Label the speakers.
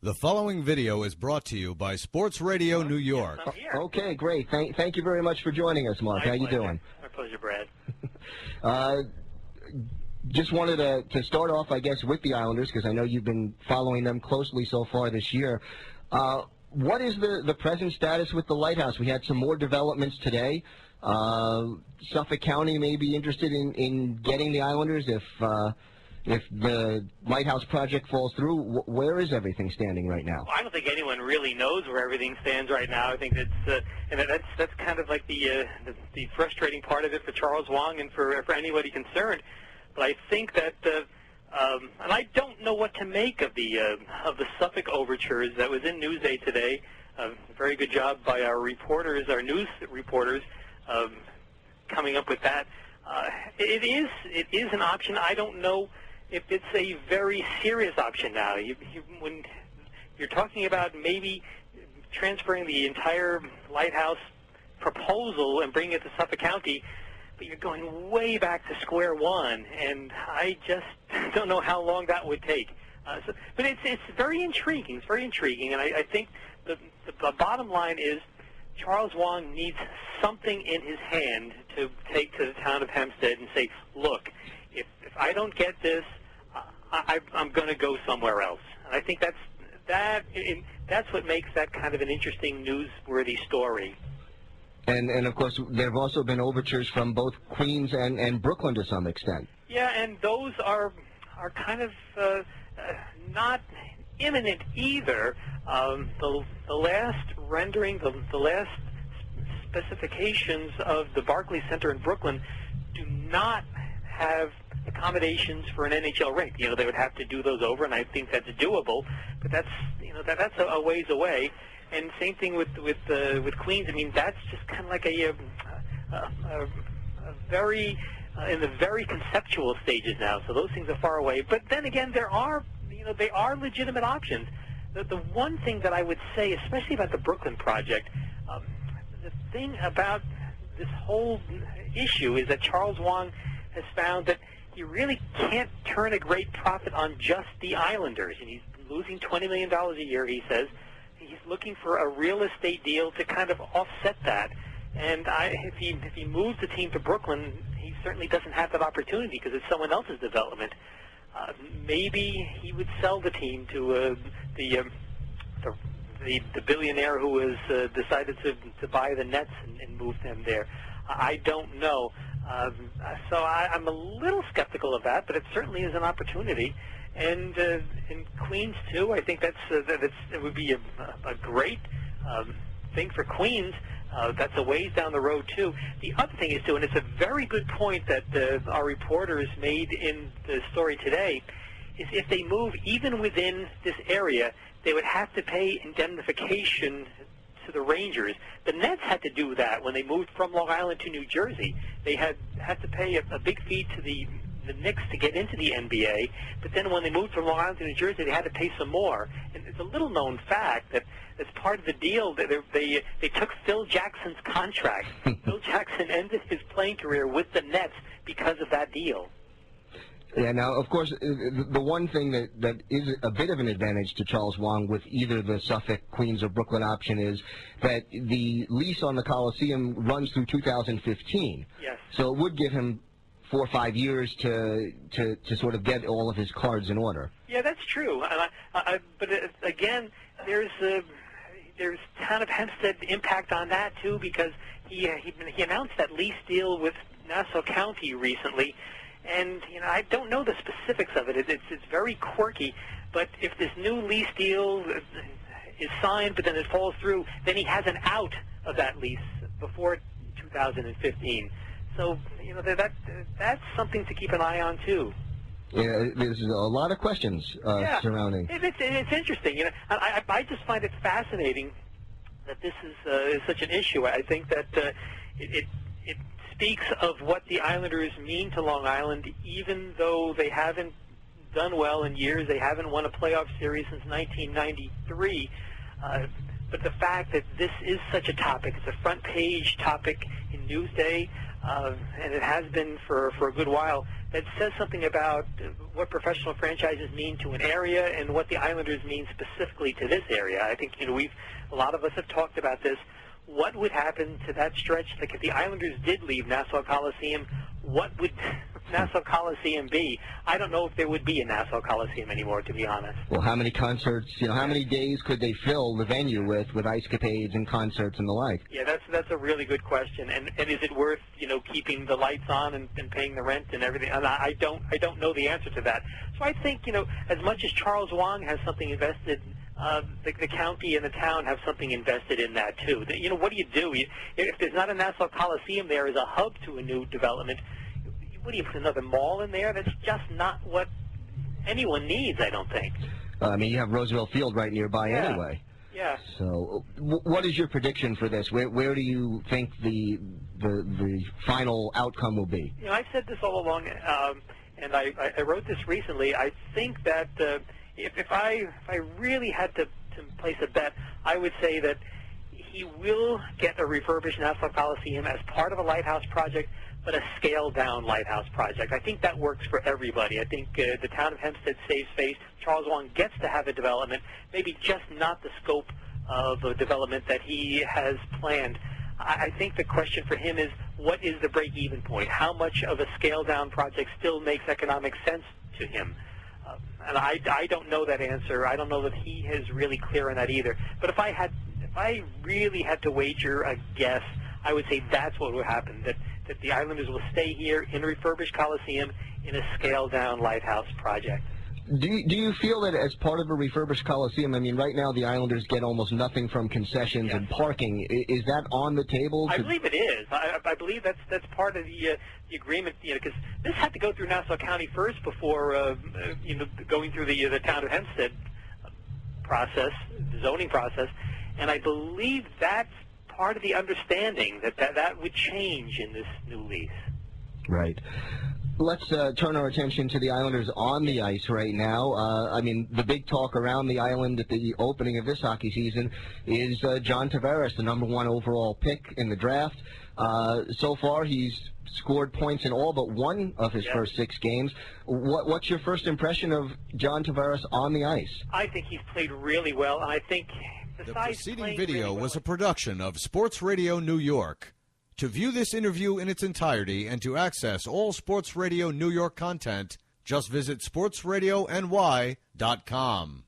Speaker 1: The following video is brought to you by Sports Radio New York.
Speaker 2: Yes, I'm here.
Speaker 3: Okay, great. Thank you very much for joining us, Mark.
Speaker 2: My
Speaker 3: How you
Speaker 2: pleasure.
Speaker 3: doing?
Speaker 2: My pleasure, Brad.
Speaker 3: Just wanted to start off, I guess, with the Islanders, because I know you've been following them closely so far this year. What is the present status with the Lighthouse? We had some more developments today. Suffolk County may be interested in getting the Islanders if the Lighthouse Project falls through. Where is everything standing right now?
Speaker 2: Well, I don't think anyone really knows where everything stands right now. I think that's kind of like the frustrating part of it for Charles Wang and for anybody concerned. But I think that, and I don't know what to make of the Suffolk overtures that was in Newsday today. Very good job by our reporters, our news reporters, coming up with that. It is an option. I don't know if it's a very serious option now. When you're talking about maybe transferring the entire Lighthouse proposal and bringing it to Suffolk County, but you're going way back to square one, and I just don't know how long that would take. But it's very intriguing. It's very intriguing, and I think the bottom line is Charles Wang needs something in his hand to take to the town of Hempstead and say, look, if I don't get this, I'm going to go somewhere else. And I think that's what makes that kind of an interesting newsworthy story.
Speaker 3: And of course, there have also been overtures from both Queens and Brooklyn to some extent.
Speaker 2: Yeah, and those are kind of not imminent either. The last rendering, the last specifications of the Barclays Center in Brooklyn do not have accommodations for an NHL rink. They would have to do those over, and I think that's doable. But that's a ways away. And same thing with Queens. I mean, that's just kind of like a very in the very conceptual stages now. So those things are far away. But then again, they are legitimate options. The one thing that I would say, especially about the Brooklyn project, the thing about this whole issue is that Charles Wang has found that he really can't turn a great profit on just the Islanders, and he's losing $20 million a year, he says. He's looking for a real estate deal to kind of offset that. And if he moves the team to Brooklyn, he certainly doesn't have that opportunity because it's someone else's development. Maybe he would sell the team to the billionaire who has decided to buy the Nets and move them there. I don't know. So I'm a little skeptical of that, but it certainly is an opportunity. And in Queens too, I think it would be a great thing for Queens. That's a ways down the road too. The other thing is too, and it's a very good point that our reporters made in the story today, is if they move even within this area, they would have to pay indemnification to the Rangers. The Nets had to do that when they moved from Long Island to New Jersey. They had to pay a big fee to the Knicks to get into the NBA, but then when they moved from Long Island to New Jersey, they had to pay some more. And it's a little-known fact that as part of the deal, they took Phil Jackson's contract. Phil Jackson ended his playing career with the Nets because of that deal.
Speaker 3: Yeah, now, of course, the one thing that is a bit of an advantage to Charles Wang with either the Suffolk, Queens, or Brooklyn option is that the lease on the Coliseum runs through 2015.
Speaker 2: Yes.
Speaker 3: So it would give him 4 or 5 years to sort of get all of his cards in order.
Speaker 2: Yeah, that's true. But again, there's town of Hempstead impact on that too, because he announced that lease deal with Nassau County recently, and I don't know the specifics of it. It's very quirky. But if this new lease deal is signed, but then it falls through, then he has an out of that lease before 2015. So that's something to keep an eye on too.
Speaker 3: Yeah, there's a lot of questions surrounding.
Speaker 2: It's interesting. I just find it fascinating that this is such an issue. I think that it speaks of what the Islanders mean to Long Island, even though they haven't done well in years. They haven't won a playoff series since 1993. But the fact that this is such a topic, it's a front-page topic in Newsday, and it has been for a good while, that says something about what professional franchises mean to an area and what the Islanders mean specifically to this area. I think, a lot of us have talked about this. What would happen to that stretch? Like if the Islanders did leave Nassau Coliseum, what would Nassau Coliseum be? I don't know if there would be a Nassau Coliseum anymore, to be honest.
Speaker 3: Well, how many concerts, how many days could they fill the venue with ice capades and concerts and the like?
Speaker 2: Yeah, that's a really good question. And is it worth, keeping the lights on and paying the rent and everything? And I don't know the answer to that. So I think, as much as Charles Wang has something invested, the county and the town have something invested in that too. What do you do? If there's not a Nassau Coliseum there as a hub to a new development, what do you put another mall in there? That's just not what anyone needs, I don't think.
Speaker 3: You have Roosevelt Field right nearby anyway.
Speaker 2: Yeah.
Speaker 3: So, what is your prediction for this? Where do you think the final outcome will be?
Speaker 2: I've said this all along, and I wrote this recently. I think that if I really had to place a bet, I would say that he will get a refurbished Nassau Coliseum as part of a Lighthouse Project, but a scaled-down Lighthouse Project. I think that works for everybody. I think the town of Hempstead saves face. Charles Wang gets to have a development, maybe just not the scope of a development that he has planned. I think the question for him is, what is the break-even point? How much of a scaled-down project still makes economic sense to him? And I don't know that answer. I don't know that he is really clear on that either. But if I really had to wager a guess, I would say that's what would happen, that the Islanders will stay here in a refurbished Coliseum in a scaled-down Lighthouse Project.
Speaker 3: Do you feel that as part of a refurbished Coliseum, right now the Islanders get almost nothing from concessions and parking. Is that on the table?
Speaker 2: I believe it is. I believe that's part of the agreement, because this had to go through Nassau County first before, going through the town of Hempstead process, the zoning process, and I believe that's part of the understanding that would change in this new lease.
Speaker 3: Right. Let's turn our attention to the Islanders on the ice right now. The big talk around the island at the opening of this hockey season is John Tavares, the #1 overall pick in the draft. So far, he's scored points in all but one of his first 6 games. What's your first impression of John Tavares on the ice?
Speaker 2: I think he's played really well, and I think
Speaker 1: the preceding video was a production of Sports Radio New York. To view this interview in its entirety and to access all Sports Radio New York content, just visit sportsradiony.com.